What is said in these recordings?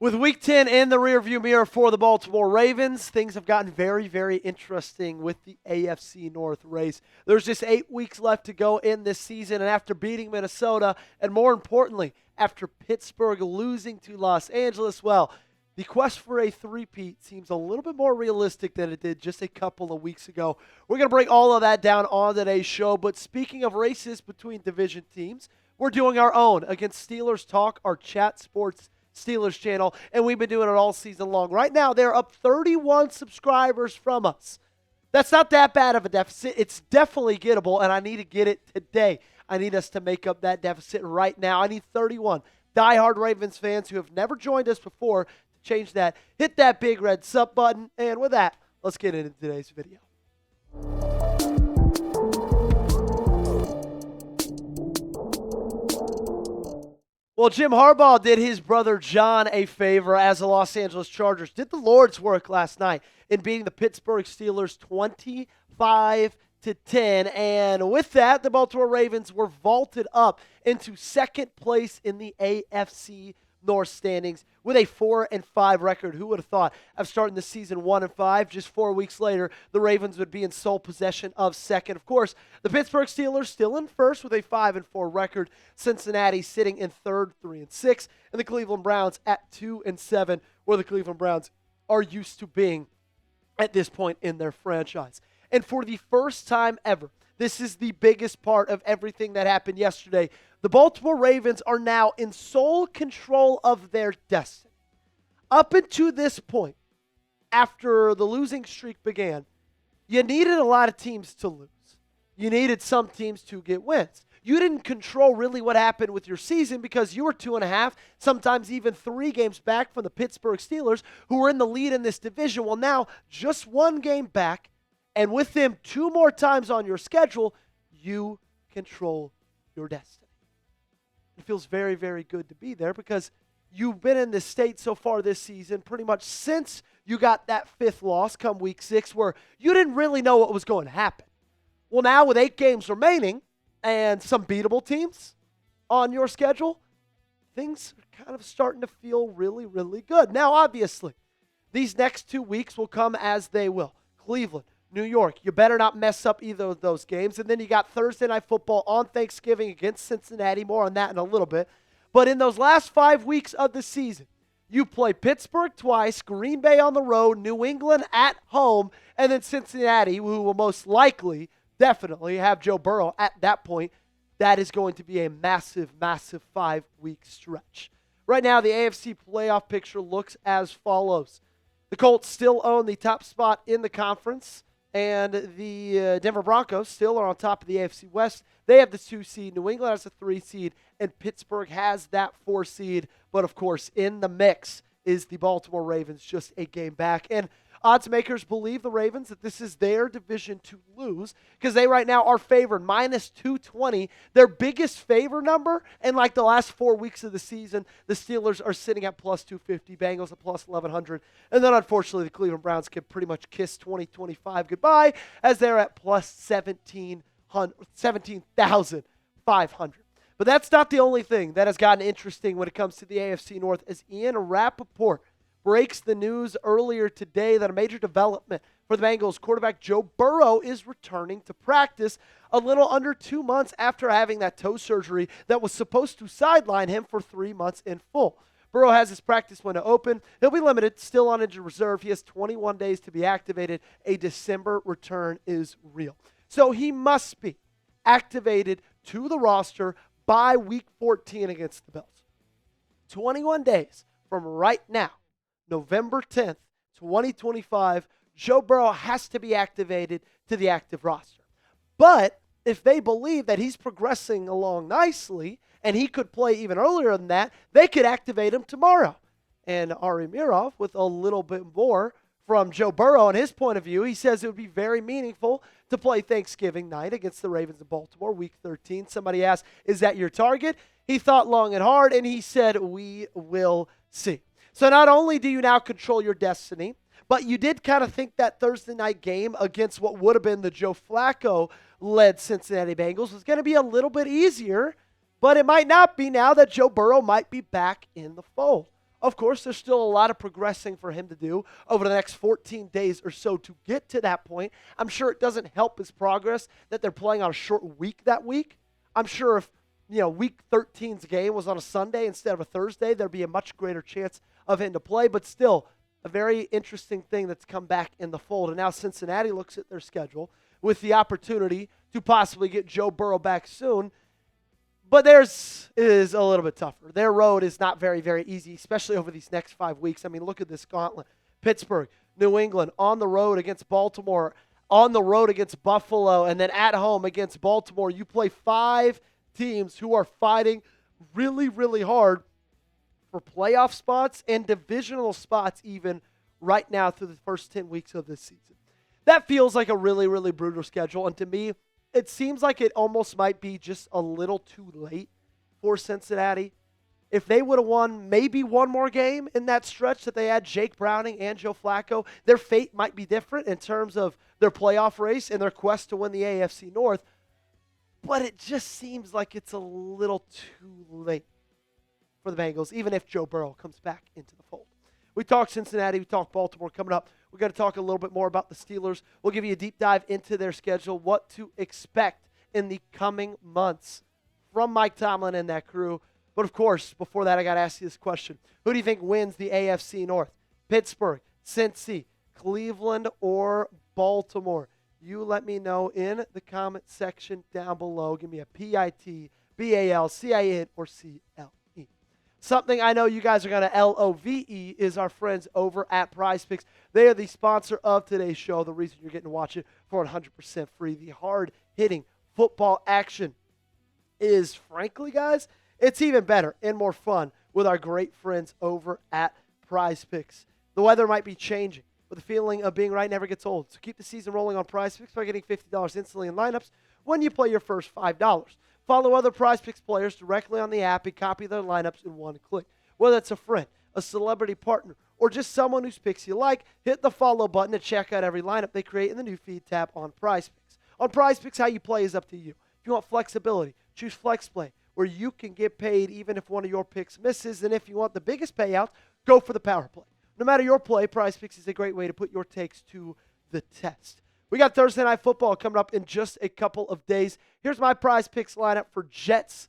With Week 10 in the rearview mirror for the Baltimore Ravens, things have gotten very, very interesting with the AFC North race. There's just 8 weeks left to go in this season, and after beating Minnesota, and more importantly, after Pittsburgh losing to Los Angeles, well, the quest for a three-peat seems a little bit more realistic than it did just a couple of weeks ago. We're going to break all of that down on today's show, but speaking of races between division teams, we're doing our own against Steelers Talk, our Chat Sports Steelers channel, and we've been doing it all season long. Right now, they're up 31 subscribers from us. That's not that bad of a deficit. It's definitely gettable, and I need to get it today. I need us to make up that deficit right now. I need 31 diehard Ravens fans who have never joined us before to change that. Hit that big red sub button, and with that, let's get into today's video. Well, Jim Harbaugh did his brother John a favor as the Los Angeles Chargers did the Lord's work last night in beating the Pittsburgh Steelers 25-10. And with that, the Baltimore Ravens were vaulted up into second place in the AFC North standings with a 4-5 record. Who would have thought of starting the season 1-5? Just 4 weeks later, the Ravens would be in sole possession of second. Of course, the Pittsburgh Steelers still in first with a 5-4 record. Cincinnati sitting in third, 3-6, and the Cleveland Browns at 2-7, where the Cleveland Browns are used to being at this point in their franchise. And for the first time ever, this is the biggest part of everything that happened yesterday. The Baltimore Ravens are now in sole control of their destiny. Up until this point, after the losing streak began, you needed a lot of teams to lose. You needed some teams to get wins. You didn't control really what happened with your season because you were 2.5, sometimes even 3 games back from the Pittsburgh Steelers, who were in the lead in this division. Well, now just 1 game back, and with them 2 more times on your schedule, you control your destiny. It feels very, very good to be there because you've been in this state so far this season pretty much since you got that 5th loss come week 6 where you didn't really know what was going to happen. Well, now with 8 games remaining and some beatable teams on your schedule, things are kind of starting to feel really, really good. Now, obviously, these next 2 weeks will come as they will. Cleveland, New York, you better not mess up either of those games. And then you got Thursday Night Football on Thanksgiving against Cincinnati. More on that in a little bit. But in those last 5 weeks of the season, you play Pittsburgh twice, Green Bay on the road, New England at home, and then Cincinnati, who will most likely, definitely have Joe Burrow at that point. That is going to be a massive, massive 5-week stretch. Right now, the AFC playoff picture looks as follows. The Colts still own the top spot in the conference. And the Denver Broncos still are on top of the AFC West. They have the 2 seed. New England has a 3 seed. And Pittsburgh has that 4 seed. But, of course, in the mix is the Baltimore Ravens, just a game back. And odds makers believe the Ravens that this is their division to lose because they right now are favored minus 220. Their biggest favor number in like the last 4 weeks of the season, the Steelers are sitting at plus 250, Bengals at plus 1100. And then unfortunately the Cleveland Browns can pretty much kiss 2025 goodbye as they're at plus 17,500. But that's not the only thing that has gotten interesting when it comes to the AFC North as Ian Rapoport breaks the news earlier today that a major development for the Bengals quarterback Joe Burrow is returning to practice a little under 2 months after having that toe surgery that was supposed to sideline him for 3 months in full. Burrow has his practice window open. He'll be limited, still on injured reserve. He has 21 days to be activated. A December return is real. So he must be activated to the roster by week 14 against the Bills. 21 days from right now, November 10th, 2025, Joe Burrow has to be activated to the active roster. But if they believe that he's progressing along nicely and he could play even earlier than that, they could activate him tomorrow. And Ari Mirov, with a little bit more from Joe Burrow and his point of view, he says it would be very meaningful to play Thanksgiving night against the Ravens of Baltimore, week 13. Somebody asked, is that your target? He thought long and hard, and he said, we will see. So not only do you now control your destiny, but you did kind of think that Thursday night game against what would have been the Joe Flacco-led Cincinnati Bengals was going to be a little bit easier, but it might not be now that Joe Burrow might be back in the fold. Of course, there's still a lot of progressing for him to do over the next 14 days or so to get to that point. I'm sure it doesn't help his progress that they're playing on a short week that week. I'm sure if, week 13's game was on a Sunday instead of a Thursday, there'd be a much greater chance of him to play. But still, a very interesting thing that's come back in the fold. And now Cincinnati looks at their schedule with the opportunity to possibly get Joe Burrow back soon. But theirs is a little bit tougher. Their road is not very, very easy, especially over these next 5 weeks. I mean, look at this gauntlet. Pittsburgh, New England, on the road against Baltimore, on the road against Buffalo, and then at home against Baltimore. You play 5 teams who are fighting really, really hard for playoff spots and divisional spots even right now through the first 10 weeks of this season. That feels like a really, really brutal schedule, and to me, it seems like it almost might be just a little too late for Cincinnati. If they would have won maybe one more game in that stretch that they had Jake Browning and Joe Flacco, their fate might be different in terms of their playoff race and their quest to win the AFC North. But it just seems like it's a little too late for the Bengals, even if Joe Burrow comes back into the fold. We talked Cincinnati, we talked Baltimore. Coming up, we're going to talk a little bit more about the Steelers. We'll give you a deep dive into their schedule, what to expect in the coming months from Mike Tomlin and that crew. But, of course, before that, I got to ask you this question. Who do you think wins the AFC North? Pittsburgh, Cincy, Cleveland, or Baltimore? You let me know in the comment section down below. Give me a PIT, BAL, CIN, or CLE. Something I know you guys are going to LOVE is our friends over at PrizePicks. They are the sponsor of today's show, the reason you're getting to watch it for 100% free. The hard-hitting football action is, frankly, guys, it's even better and more fun with our great friends over at PrizePicks. The weather might be changing, but the feeling of being right never gets old. So keep the season rolling on PrizePicks by getting $50 instantly in lineups when you play your first $5. Follow other PrizePicks players directly on the app and copy their lineups in one click. Whether it's a friend, a celebrity partner, or just someone whose picks you like, hit the follow button to check out every lineup they create in the new feed tab on PrizePicks. On PrizePicks, how you play is up to you. If you want flexibility, choose FlexPlay, where you can get paid even if one of your picks misses. And if you want the biggest payout, go for the power play. No matter your play, PrizePicks is a great way to put your takes to the test. We got Thursday Night Football coming up in just a couple of days. Here's my PrizePicks lineup for Jets,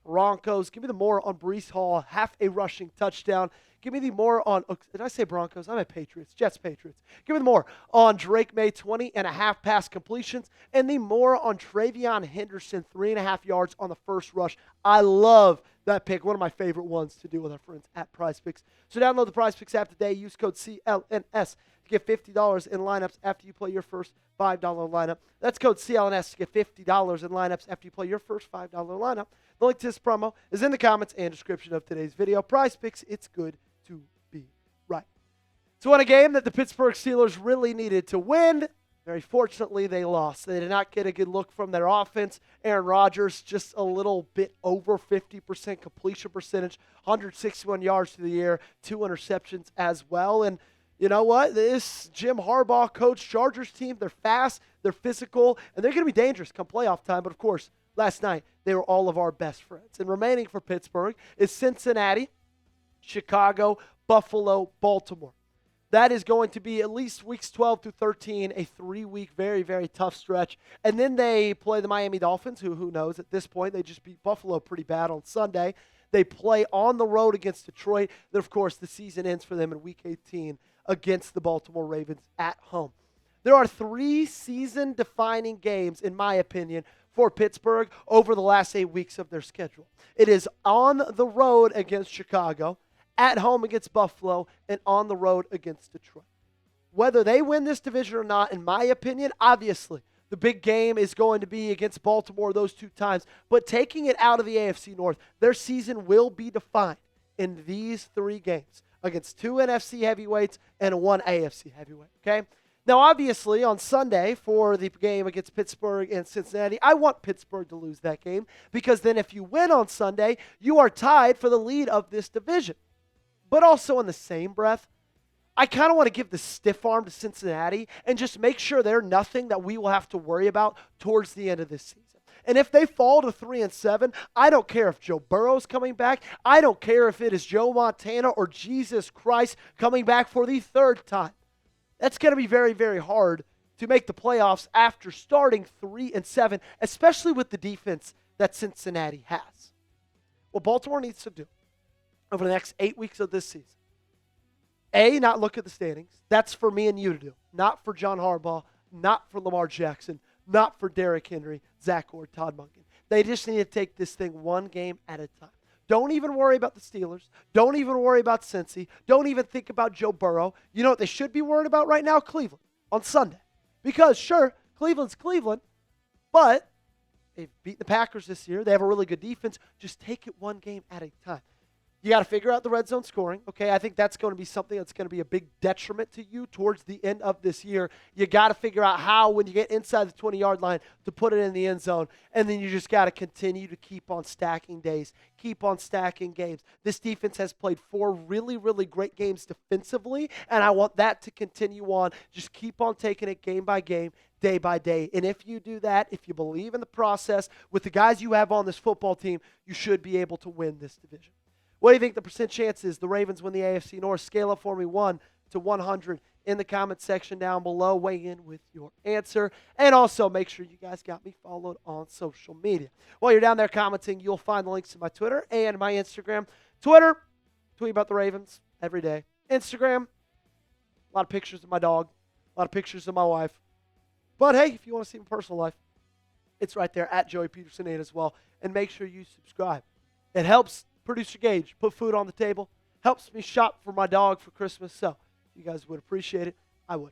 Broncos. Give me the more on Breece Hall, half a rushing touchdown. Give me the more on, did I say Broncos? I meant Patriots, Jets, Patriots. Give me the more on Drake May, 20.5 pass completions, and the more on Travion Henderson, 3.5 yards on the first rush. I love that pick, one of my favorite ones to do with our friends at PrizePicks. So download the PrizePicks app today. Use code CLNS to get $50 in lineups after you play your first $5 lineup. That's code CLNS to get $50 in lineups after you play your first $5 lineup. The link to this promo is in the comments and description of today's video. PrizePicks, it's good to be right. So in a game that the Pittsburgh Steelers really needed to win, very fortunately they lost. They did not get a good look from their offense. Aaron Rodgers just a little bit over 50% completion percentage, 161 yards through the air, 2 interceptions as well. And you know what? This Jim Harbaugh coach Chargers team, they're fast, they're physical, and they're going to be dangerous come playoff time. But, of course, last night they were all of our best friends. And remaining for Pittsburgh is Cincinnati, Chicago, Buffalo, Baltimore. That is going to be at least weeks 12 through 13, a 3-week, very, very tough stretch. And then they play the Miami Dolphins, who knows at this point. They just beat Buffalo pretty bad on Sunday. They play on the road against Detroit. Then, of course, the season ends for them in Week 18 against the Baltimore Ravens at home. There are 3 season-defining games, in my opinion, for Pittsburgh over the last 8 weeks of their schedule. It is on the road against Chicago, at home against Buffalo, and on the road against Detroit. Whether they win this division or not, in my opinion, obviously, the big game is going to be against Baltimore those 2 times. But taking it out of the AFC North, their season will be defined in these 3 games against 2 NFC heavyweights and 1 AFC heavyweight, okay? Now, obviously, on Sunday for the game against Pittsburgh and Cincinnati, I want Pittsburgh to lose that game because then if you win on Sunday, you are tied for the lead of this division. But also in the same breath, I kind of want to give the stiff arm to Cincinnati and just make sure they're nothing that we will have to worry about towards the end of this season. And if they fall to 3-7, I don't care if Joe Burrow's coming back. I don't care if it is Joe Montana or Jesus Christ coming back for the third time. That's going to be very, very hard to make the playoffs after starting 3-7, especially with the defense that Cincinnati has. What Baltimore needs to do over the next 8 weeks of this season, A, not look at the standings. That's for me and you to do. Not for John Harbaugh, not for Lamar Jackson, not for Derrick Henry, Zach or Todd Monken. They just need to take this thing one game at a time. Don't even worry about the Steelers. Don't even worry about Cincy. Don't even think about Joe Burrow. You know what they should be worried about right now? Cleveland on Sunday. Because, sure, Cleveland's Cleveland, but they've beaten the Packers this year. They have a really good defense. Just take it one game at a time. You got to figure out the red zone scoring, okay? I think that's going to be something that's going to be a big detriment to you towards the end of this year. You got to figure out how, when you get inside the 20-yard line, to put it in the end zone. And then you just got to continue to keep on stacking days, keep on stacking games. This defense has played 4 really, really great games defensively, and I want that to continue on. Just keep on taking it game by game, day by day. And if you do that, if you believe in the process, with the guys you have on this football team, you should be able to win this division. What do you think the percent chance is the Ravens win the AFC North? Scale up for me 1 to 100 in the comment section down below. Weigh in with your answer. And also make sure you guys got me followed on social media. While you're down there commenting, you'll find the links to my Twitter and my Instagram. Twitter, tweet about the Ravens every day. Instagram, a lot of pictures of my dog, a lot of pictures of my wife. But hey, if you want to see my personal life, it's right there at Joey Petersen 8 as well. And make sure you subscribe. It helps Producer Gage put food on the table, helps me shop for my dog for Christmas. So if you guys would appreciate it, I would.